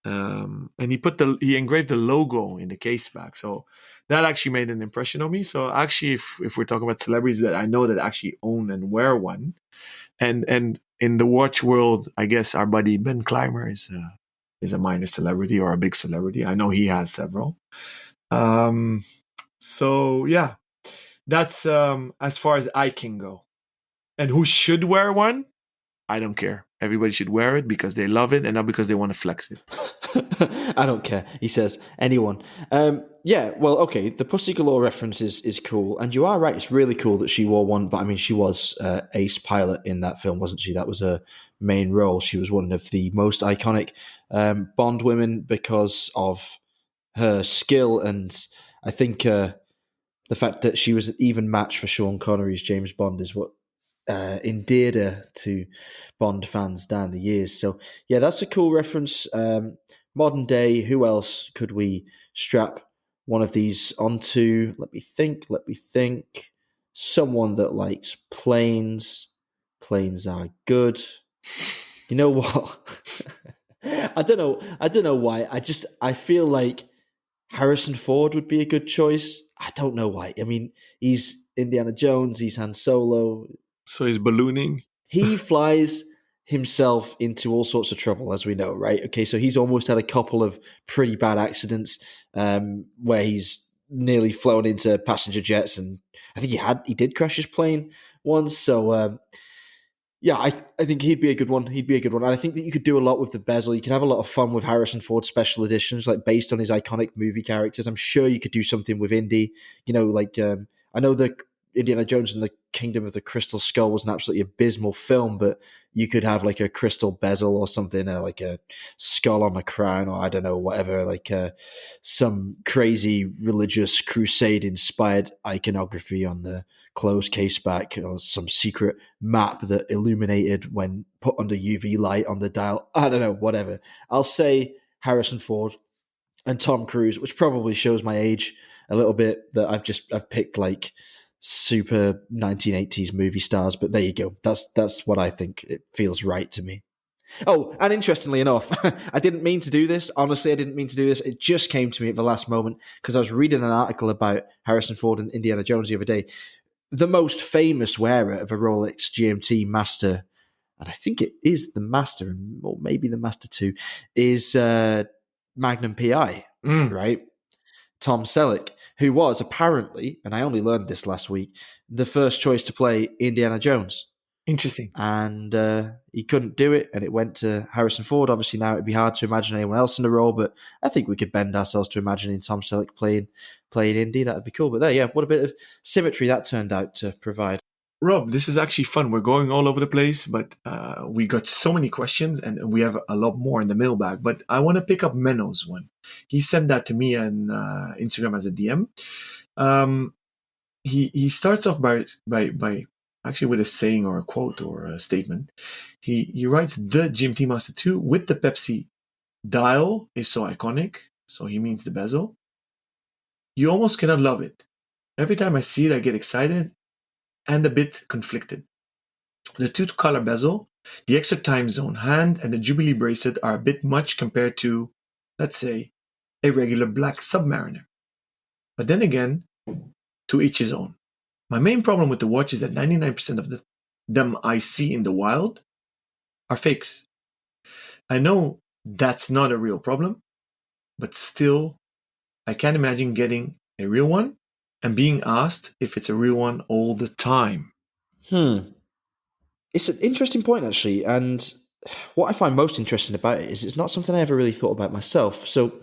And he engraved the logo in the case back. So that actually made an impression on me. So actually, if we're talking about celebrities that I know that actually own and wear one, and in the watch world, I guess our buddy Ben Clymer is a minor celebrity or a big celebrity. I know he has several. So yeah, that's as far as I can go. And who should wear one? I don't care. Everybody should wear it because they love it and not because they want to flex it. I don't care. He says anyone. Yeah, well, okay. The Pussy Galore reference is cool, and you are right. It's really cool that she wore one. But I mean, she was ace pilot in that film, wasn't she? That was her main role. She was one of the most iconic Bond women because of her skill, and I think the fact that she was an even match for Sean Connery's James Bond is what endeared her to Bond fans down the years. So yeah, that's a cool reference. Modern day, who else could we strap one of these onto? Let me think. Someone that likes planes. Planes are good. You know what? I don't know why. I feel like Harrison Ford would be a good choice. I don't know why. I mean, he's Indiana Jones, he's Han Solo. So he's ballooning. He flies himself into all sorts of trouble, as we know, right? Okay, so he's almost had a couple of pretty bad accidents where he's nearly flown into passenger jets, and I think he did crash his plane once. So yeah, I think he'd be a good one. And I think that you could do a lot with the bezel. You could have a lot of fun with Harrison Ford special editions, like based on his iconic movie characters. I'm sure you could do something with Indy. You know, like I know the Indiana Jones and the Kingdom of the Crystal Skull was an absolutely abysmal film, but you could have like a crystal bezel or something, like a skull on a crown, or I don't know, whatever, like some crazy religious crusade inspired iconography on the closed case back, or some secret map that illuminated when put under UV light on the dial. I don't know, whatever. I'll say Harrison Ford and Tom Cruise, which probably shows my age a little bit, that I've picked like super 1980s movie stars, but there you go. That's what I think. It feels right to me. Oh, and interestingly enough, I didn't mean to do this. Honestly, I didn't mean to do this. It just came to me at the last moment because I was reading an article about Harrison Ford and Indiana Jones the other day. The most famous wearer of a Rolex GMT-Master, and I think it is the Master, or maybe the Master 2, is Magnum PI, right? Tom Selleck, who was apparently, and I only learned this last week, the first choice to play Indiana Jones. Interesting. and he couldn't do it, and it went to Harrison Ford. Obviously, now it'd be hard to imagine anyone else in the role, but I think we could bend ourselves to imagining Tom Selleck playing Indy. That'd be cool. But there, yeah, what a bit of symmetry that turned out to provide. Rob, this is actually fun. We're going all over the place, but we got so many questions and we have a lot more in the mailbag. But I want to pick up Menno's one. He sent that to me on Instagram as a DM. He starts off by actually with a saying or a quote or a statement. He writes, the GMT-Master 2 with the Pepsi dial is so iconic. So he means the bezel. You almost cannot love it. Every time I see it, I get excited and a bit conflicted. The two-color bezel, the extra time zone hand, and the Jubilee bracelet are a bit much compared to, let's say, a regular black Submariner. But then again, to each his own. My main problem with the watch is that 99% of them I see in the wild are fakes. I know that's not a real problem, but still, I can't imagine getting a real one and being asked if it's a real one all the time. It's an interesting point, actually, and what I find most interesting about it is it's not something I ever really thought about myself. So,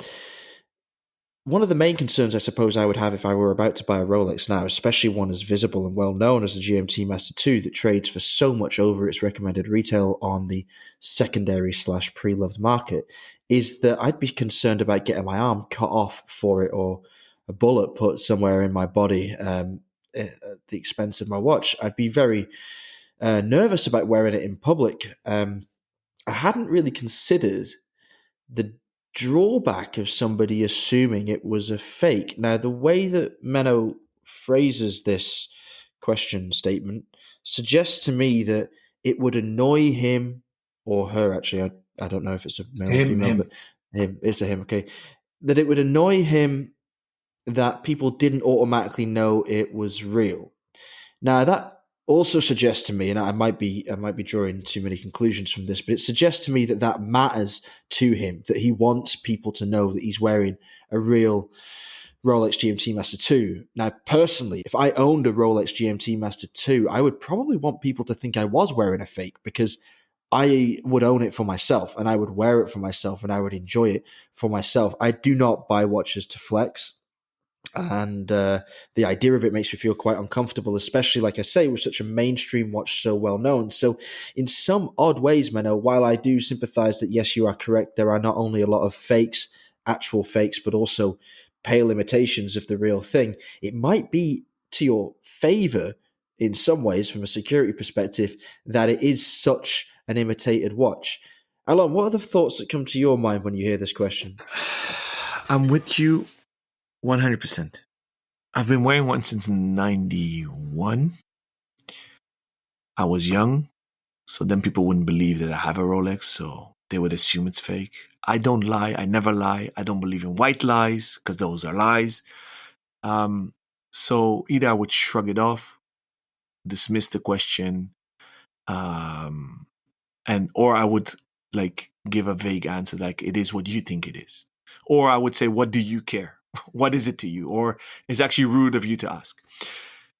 one of the main concerns I suppose I would have if I were about to buy a Rolex now, especially one as visible and well known as the GMT-Master 2 that trades for so much over its recommended retail on the secondary/slash pre-loved market, is that I'd be concerned about getting my arm cut off for it or a bullet put somewhere in my body at the expense of my watch. I'd be very nervous about wearing it in public. I hadn't really considered the drawback of somebody assuming it was a fake. Now, the way that Menno phrases this question statement suggests to me that it would annoy him or her. Actually, I don't know if it's a male or female, but Him. him. It's a him. Okay, that it would annoy him that people didn't automatically know it was real. Now that also suggests to me, and I might be drawing too many conclusions from this, but it suggests to me that that matters to him, that he wants people to know that he's wearing a real Rolex GMT Master 2. Now, personally, if I owned a Rolex GMT Master 2, I would probably want people to think I was wearing a fake because I would own it for myself and I would wear it for myself and I would enjoy it for myself. I do not buy watches to flex. And the idea of it makes me feel quite uncomfortable, especially, like I say, with such a mainstream watch so well known. So, in some odd ways, Menno, while I do sympathize that, yes, you are correct, there are not only a lot of fakes, actual fakes, but also pale imitations of the real thing, it might be to your favor in some ways, from a security perspective, that it is such an imitated watch. Alon, what are the thoughts that come to your mind when you hear this question? I'm with you 100%. I've been wearing one since 91. I was young, so then people wouldn't believe that I have a Rolex, so they would assume it's fake. I don't lie. I never lie. I don't believe in white lies because those are lies. So either I would shrug it off, dismiss the question, um, and or I would like give a vague answer like it is what you think it is, or I would say, what do you care? What is it to you? Or it's actually rude of you to ask.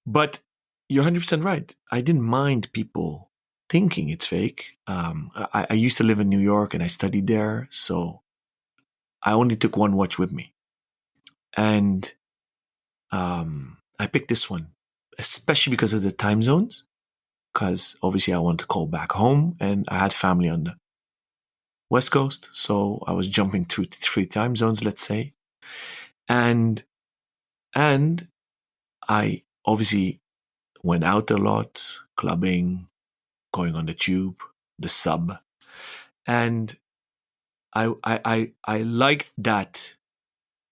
But you're 100% right. I didn't mind people thinking it's fake. I used to live in New York and I studied there, so I only took one watch with me, and I picked this one, especially because of the time zones. Because obviously I wanted to call back home, and I had family on the West Coast, so I was jumping through 3 time zones, let's say, and I obviously went out a lot, clubbing, going on the tube, the sub, and I liked that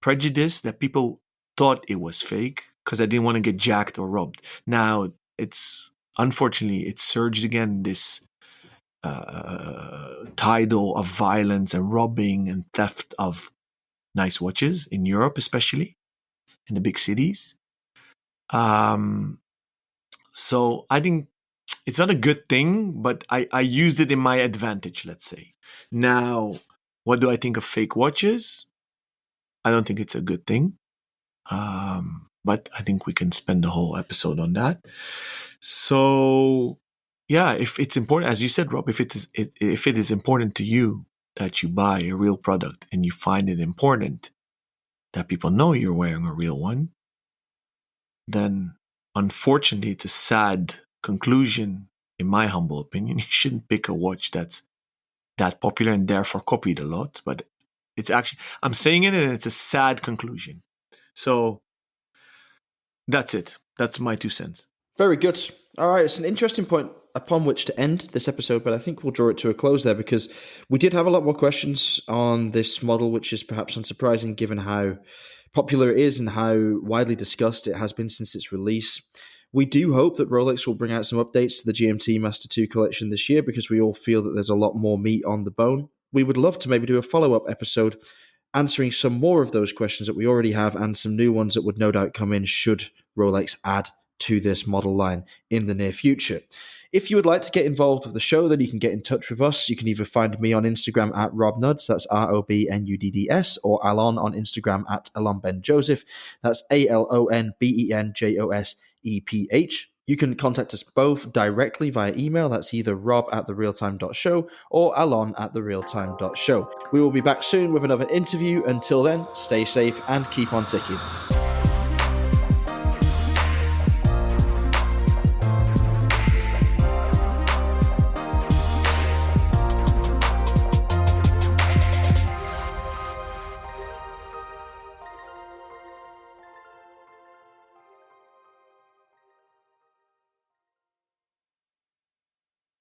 prejudice that people thought it was fake because I didn't want to get jacked or robbed. Now it's unfortunately it surged again, this tidal of violence and robbing and theft of nice watches in Europe, especially in the big cities. So I think it's not a good thing, but I used it in my advantage, let's say. Now, what do I think of fake watches? I don't think it's a good thing. But I think we can spend the whole episode on that. So yeah, if it's important, as you said, Rob, if it is important to you that you buy a real product and you find it important that people know you're wearing a real one, then unfortunately it's a sad conclusion, in my humble opinion. You shouldn't pick a watch that's that popular and therefore copied a lot. But it's actually, I'm saying it and it's a sad conclusion. So that's it. That's my 2 cents. Very good. All right, it's an interesting point upon which to end this episode, but I think we'll draw it to a close there because we did have a lot more questions on this model, which is perhaps unsurprising given how popular it is and how widely discussed it has been since its release. We do hope that Rolex will bring out some updates to the GMT-Master 2 collection this year because we all feel that there's a lot more meat on the bone. We would love to maybe do a follow-up episode answering some more of those questions that we already have and some new ones that would no doubt come in should Rolex add to this model line in the near future. If you would like to get involved with the show, then you can get in touch with us. You can either find me on Instagram at RobNuds, that's ROBNUDDS, or Alon on Instagram at AlonBenJoseph, that's ALONBENJOSEPH. You can contact us both directly via email, that's either rob@therealtime.show or alon@therealtime.show. We will be back soon with another interview. Until then, stay safe and keep on ticking.